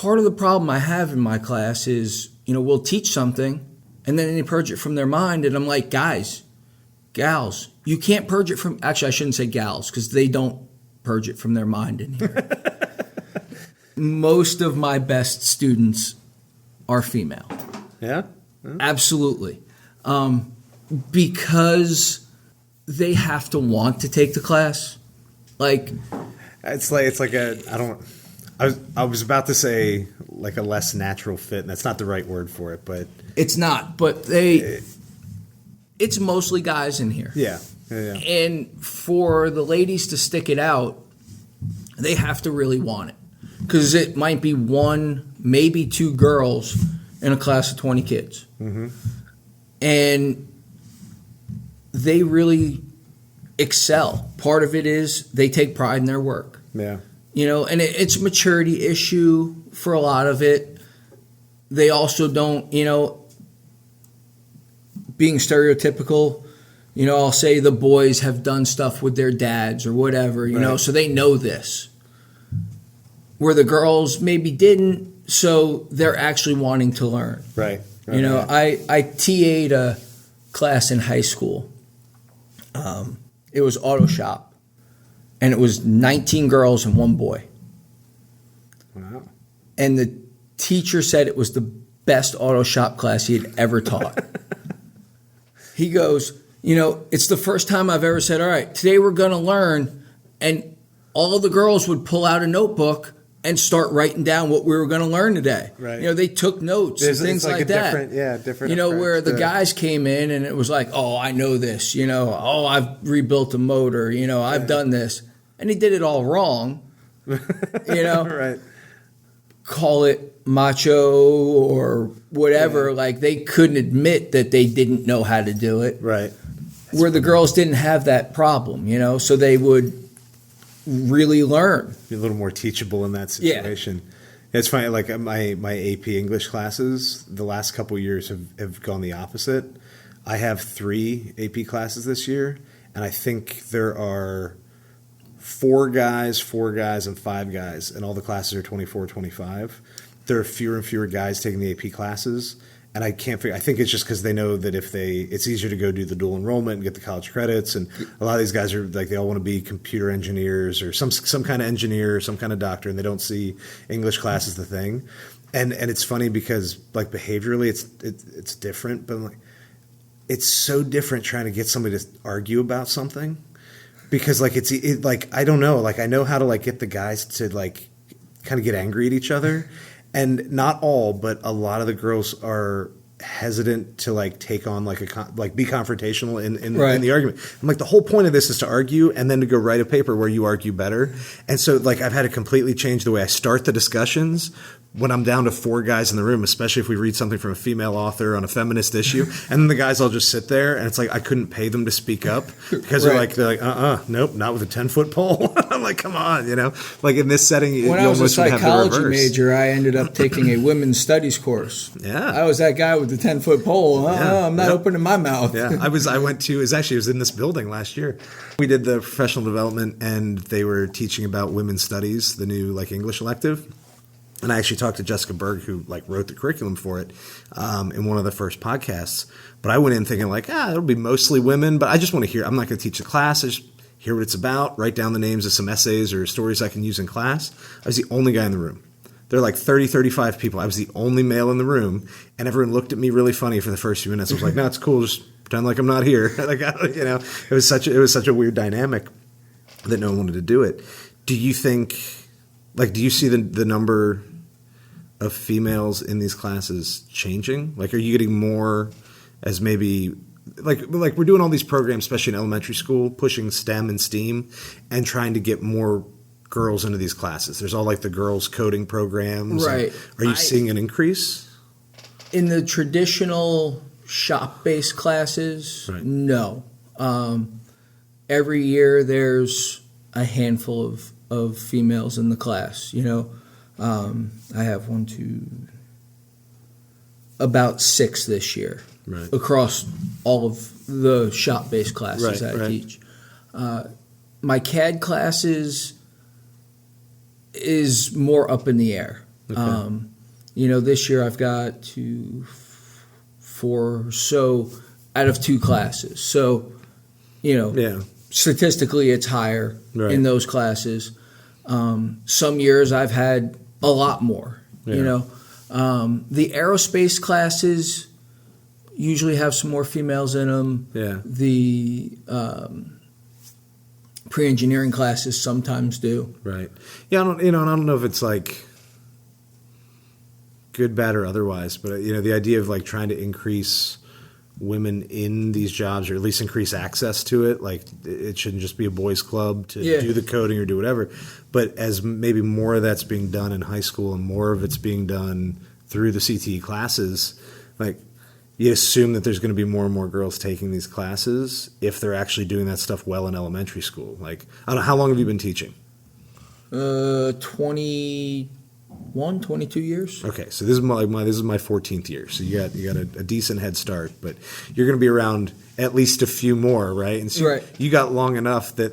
part of the problem I have in my class is, we'll teach something and then they purge it from their mind. And I'm like, guys, gals, you can't purge it from, actually, I shouldn't say gals because they don't purge it from their mind in here. Most of my best students are female. Yeah? Absolutely. Because they have to want to take the class. Like, it's like I was about to say like a less natural fit, and that's not the right word for it, but it's not. But it's mostly guys in here. Yeah. And for the ladies to stick it out, they have to really want it, because it might be one, maybe two girls in a class of 20 kids, and they really excel. Part of it is they take pride in their work. Yeah. And it's a maturity issue for a lot of it. They also don't, being stereotypical, I'll say the boys have done stuff with their dads or whatever, right. So they know this. Where the girls maybe didn't, so they're actually wanting to learn. Right. I TA'd a class in high school. It was auto shop. And it was 19 girls and one boy. Wow. And the teacher said it was the best auto shop class he had ever taught. He goes, it's the first time I've ever said, all right, today we're going to learn. And all the girls would pull out a notebook and start writing down what we were going to learn today. Right. They took notes and things like that. Different. Where the guys came in and it was like, oh, I know this. Oh, I've rebuilt a motor. I've done this. And he did it all wrong, Right. Call it macho or whatever. Yeah. Like, they couldn't admit that they didn't know how to do it. Right. Where the girls didn't have that problem, so they would really learn. Be a little more teachable in that situation. Yeah. It's funny, like my AP English classes, the last couple of years have gone the opposite. I have 3 AP classes this year, and I think there are 4 guys, and 5 guys, and all the classes are 24, 25. There are fewer and fewer guys taking the AP classes, and I can't figure. I think it's just because they know that it's easier to go do the dual enrollment and get the college credits, and a lot of these guys are like, they all want to be computer engineers or some kind of engineer or some kind of doctor, and they don't see English class as the thing. And it's funny because like behaviorally it's different, but like it's so different trying to get somebody to argue about something. Because like like I don't know, like I know how to like get the guys to like kind of get angry at each other, and not all, but a lot of the girls are hesitant to like take on like be confrontational in the argument. I'm like, the whole point of this is to argue and then to go write a paper where you argue better. And so like I've had to completely change the way I start the discussions when I'm down to 4 guys in the room, especially if we read something from a female author on a feminist issue, and then the guys all just sit there, and it's like I couldn't pay them to speak up because they're like nope, not with a 10-foot pole. I'm like, come on, like in this setting, when I was a psychology major, I ended up taking a women's studies course. Yeah, I was that guy with the 10-foot pole. I'm not opening my mouth. Yeah, I was in this building last year. We did the professional development, and they were teaching about women's studies, the new like English elective. And I actually talked to Jessica Berg, who like wrote the curriculum for it in one of the first podcasts. But I went in thinking like, it'll be mostly women, but I just want to hear. I'm not going to teach the class. I just hear what it's about, write down the names of some essays or stories I can use in class. I was the only guy in the room. There are like 30, 35 people. I was the only male in the room, and everyone looked at me really funny for the first few minutes. I was like, no, it's cool. Just pretend like I'm not here. Like, it was such a weird dynamic that no one wanted to do it. Do you think, like, do you see the number of females in these classes changing? Like, are you getting more as maybe like we're doing all these programs, especially in elementary school, pushing STEM and STEAM and trying to get more girls into these classes? There's all like the girls coding programs. Right. Are you seeing an increase? In the traditional shop-based classes, right. No. Every year there's a handful of females in the class, I have about 6 this year, right, across all of the shop-based classes I teach. My CAD classes is more up in the air. Okay. This year I've got 4 or so out of 2 classes. So, statistically it's higher in those classes. Some years I've had a lot more, The aerospace classes usually have some more females in them. Yeah. The pre-engineering classes sometimes do. Right. Yeah, I don't know if it's like good, bad, or otherwise, but the idea of like trying to increase women in these jobs, or at least increase access to it, like it shouldn't just be a boys' club to do the coding or do whatever, but as maybe more of that's being done in high school and more of it's being done through the CTE classes, like you assume that there's going to be more and more girls taking these classes if they're actually doing that stuff well in elementary school. Like, I don't know, how long have you been teaching? 22 years. Okay, so this is my 14th year. So you got a decent head start, but you're going to be around at least a few more, right? And so you got long enough that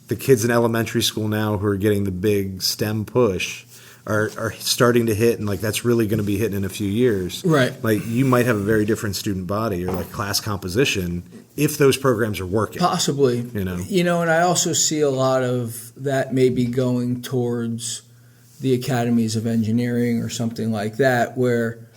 the kids in elementary school now who are getting the big STEM push are starting to hit, and like that's really going to be hitting in a few years. Right. Like you might have a very different student body or like class composition if those programs are working. Possibly. And I also see a lot of that maybe going towards the academies of engineering or something like that, where